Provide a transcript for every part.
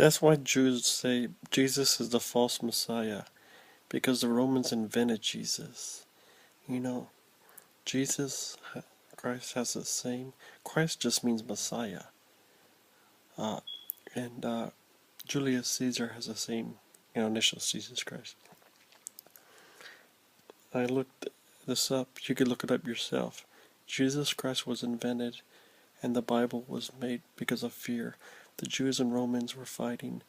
That's why Jews say Jesus is the false Messiah, because the Romans invented Jesus. You know, Jesus, Christ has the same. Christ just means Messiah. And Julius Caesar has the same, initials, Jesus Christ. I looked this up. You could look it up yourself. Jesus Christ was invented, and the Bible was made because of fear. The Jews and Romans were fighting,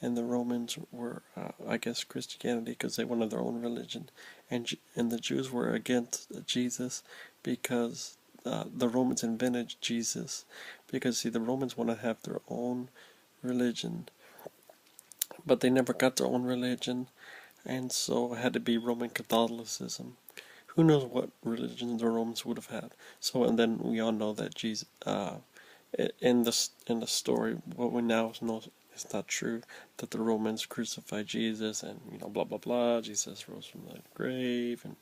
and the Romans were, I guess, Christianity because they wanted their own religion, and the Jews were against Jesus because the Romans invented Jesus, because see, the Romans want to have their own religion, but they never got their own religion, and so it had to be Roman Catholicism. Who knows what religion the Romans would have had? So, and then we all know that Jesus, in the story, what we now know is not true. That the Romans crucified Jesus, and blah blah blah. Jesus rose from the grave, and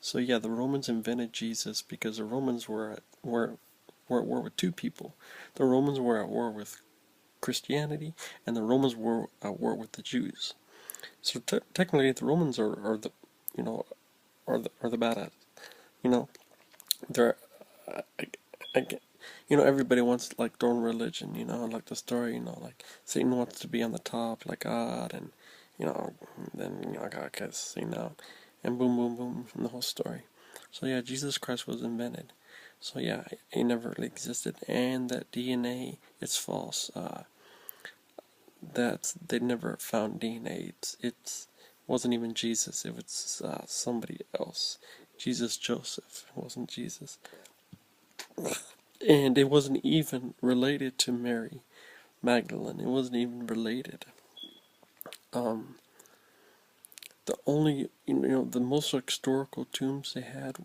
so yeah, the Romans invented Jesus because the Romans were at war with two people. The Romans were at war with Christianity, and the Romans were at war with the Jews. So technically, the Romans are the are the bad at they're I, I, everybody wants like their own religion, like the story, like Satan wants to be on the top like God, and then God gets seen out, and boom boom boom, and the whole story. So yeah, Jesus Christ was invented. So yeah, he never really existed, and that DNA is false. That they never found DNA. It wasn't even Jesus. It was somebody else. Jesus Joseph. It wasn't Jesus. And it wasn't even related to Mary Magdalene. It wasn't even related. Um, the only, the most historical tombs they had,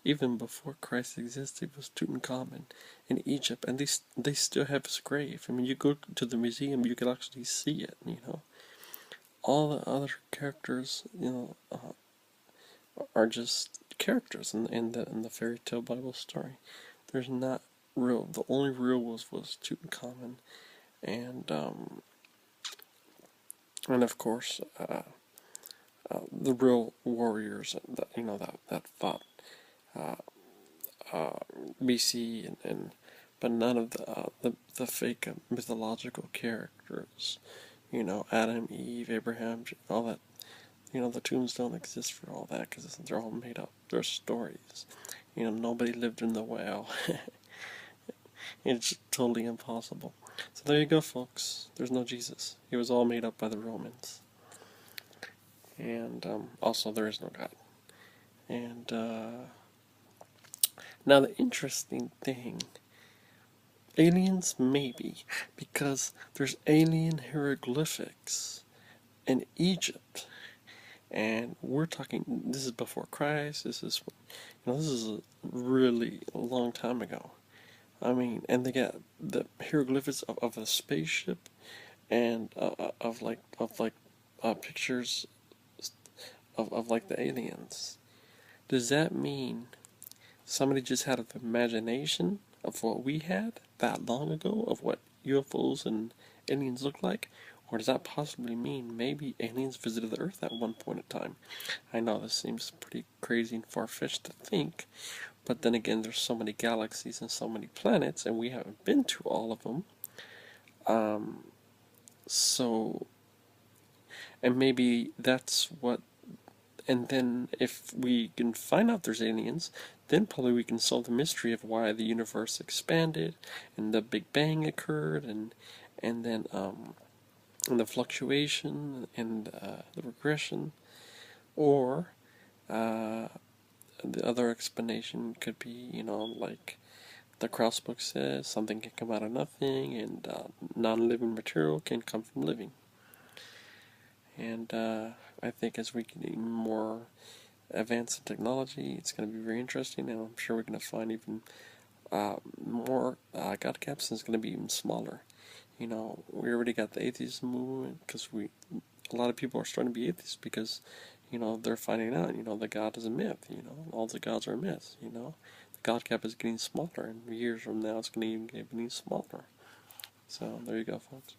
even before Christ existed, was Tutankhamun in Egypt, and they still have his grave. I mean, you go to the museum, you can actually see it. All the other characters, are just characters in the fairy tale Bible story. There's not real. The only real was Tutankhamun, and of course the real warriors that that fought uh, BC, and but none of the fake mythological characters. Adam, Eve, Abraham, all that. The tombs don't exist for all that because they're all made up. They're stories. Nobody lived in the whale. It's totally impossible. So there you go, folks. There's no Jesus. It was all made up by the Romans. And also, there is no God. And now, the interesting thing, aliens, maybe, because there's alien hieroglyphics in Egypt. And we're talking, this is before Christ, this is a really long time ago. I mean, and they got the hieroglyphics of a spaceship, and of pictures of like the aliens. Does that mean somebody just had an imagination of what we had that long ago, of what UFOs and aliens look like? Or does that possibly mean maybe aliens visited the Earth at one point in time? I know this seems pretty crazy and far-fetched to think, but then again, there's so many galaxies and so many planets, and we haven't been to all of them. So, and maybe that's what, and then if we can find out there's aliens, then probably we can solve the mystery of why the universe expanded, and the Big Bang occurred, and then and the fluctuation, and the regression, or the other explanation could be, like the Krauss book says, something can come out of nothing, and non-living material can come from living. And I think as we get more advanced in technology, it's going to be very interesting, and I'm sure we're going to find even more God caps, and it's going to be even smaller. We already got the atheism movement, because a lot of people are starting to be atheists because, they're finding out, that God is a myth, all the gods are myths, the God cap is getting smaller, and years from now it's going to even get smaller. So there you go, folks.